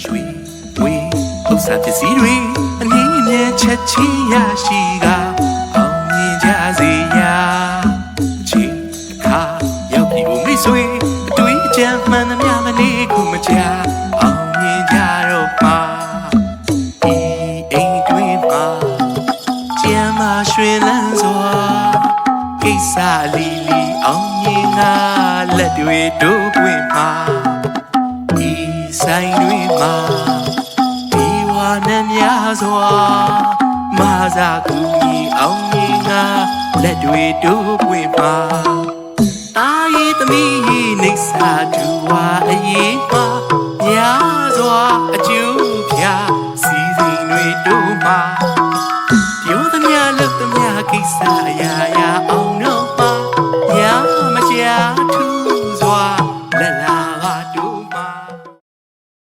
ရွှေဝေးဥစ္စာပစ္စည်းတွေအနည်းငယ်ချက်ချင်းရရှိကအောင်မြင်ကြစေရာအချိန်အခါရောက်ပြီကိုမိတ်ဆွေအတွေ့အကြံမှန်သမျှမနေခုမကြအောင်မြင်ကြတော့မှာဒီအိမ်တွင်မှာကျမ်းမာရွှင်လန်းစွာကိစ္စလီလီအောင်မြင်ငါလက်တွေတို့ပွင့်မှာဒီဆိုင်တွင်မှာဒီဝါနဲ့များစွာမဟာကူကြီးအောင်မြင်ငါလက်တွေတို့ပွင့်မှာတာရီသမီးနေစာတူဝါအရေးမှာများစွာအကျိုးပြစီစဉ်တွေတို့မှာ